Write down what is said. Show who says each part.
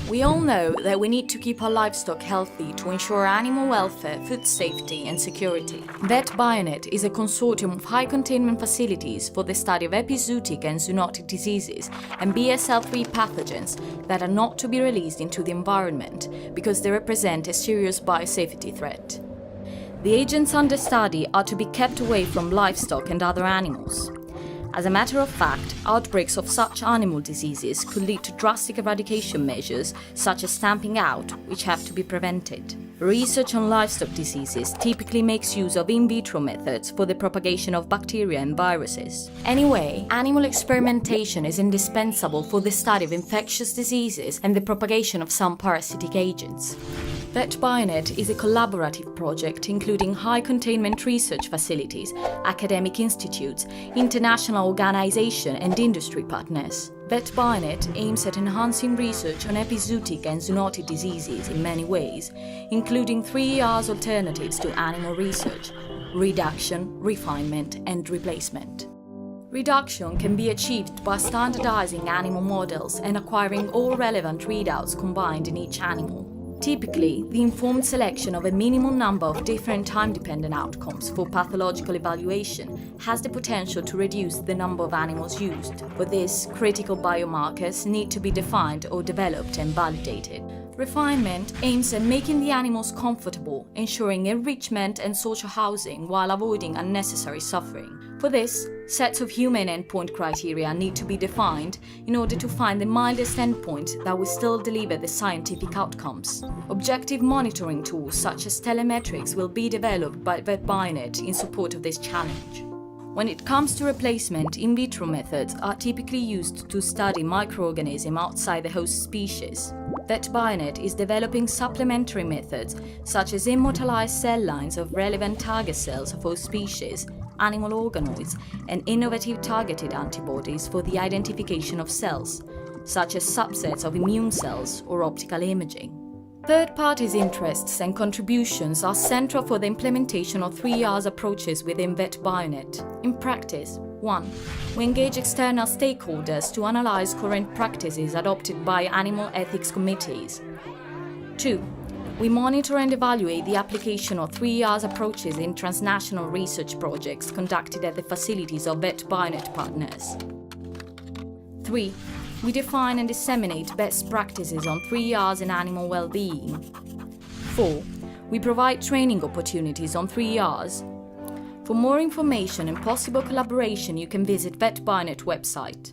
Speaker 1: We all know that we need to keep our livestock healthy to ensure animal welfare, food safety and security. VetBioNet is a consortium of high-containment facilities for the study of epizootic and zoonotic diseases and BSL-3 pathogens that are not to be released into the environment because they represent a serious biosafety threat. The agents under study are to be kept away from livestock and other animals. As a matter of fact, outbreaks of such animal diseases could lead to drastic eradication measures, such as stamping out, which have to be prevented. Research on livestock diseases typically makes use of in vitro methods for the propagation of bacteria and viruses. Anyway, animal experimentation is indispensable for the study of infectious diseases and the propagation of some parasitic agents. VetBioNet is a collaborative project including high-containment research facilities, academic institutes, international organizations and industry partners. VetBioNet aims at enhancing research on epizootic and zoonotic diseases in many ways, including 3 R's alternatives to animal research: reduction, refinement and replacement. Reduction can be achieved by standardizing animal models and acquiring all relevant readouts combined in each animal. Typically, the informed selection of a minimum number of different time-dependent outcomes for pathological evaluation has the potential to reduce the number of animals used. For this, critical biomarkers need to be defined or developed and validated. Refinement aims at making the animals comfortable, ensuring enrichment and social housing while avoiding unnecessary suffering. For this, sets of human endpoint criteria need to be defined in order to find the mildest endpoint that will still deliver the scientific outcomes. Objective monitoring tools such as telemetrics will be developed by VetBioNet in support of this challenge. When it comes to replacement, in vitro methods are typically used to study microorganisms outside the host species. VetBioNet is developing supplementary methods such as immortalized cell lines of relevant target cells of host species, animal organoids, and innovative targeted antibodies for the identification of cells, such as subsets of immune cells or optical imaging. Third parties' interests and contributions are central for the implementation of 3 R's approaches within VetBioNet. In practice, 1. We engage external stakeholders to analyze current practices adopted by animal ethics committees. 2. We monitor and evaluate the application of 3 R's approaches in transnational research projects conducted at the facilities of VetBioNet partners. 3. We define and disseminate best practices on 3 R's in animal well-being. 4. We provide training opportunities on 3 R's. For more information and possible collaboration, you can visit VetBioNet website.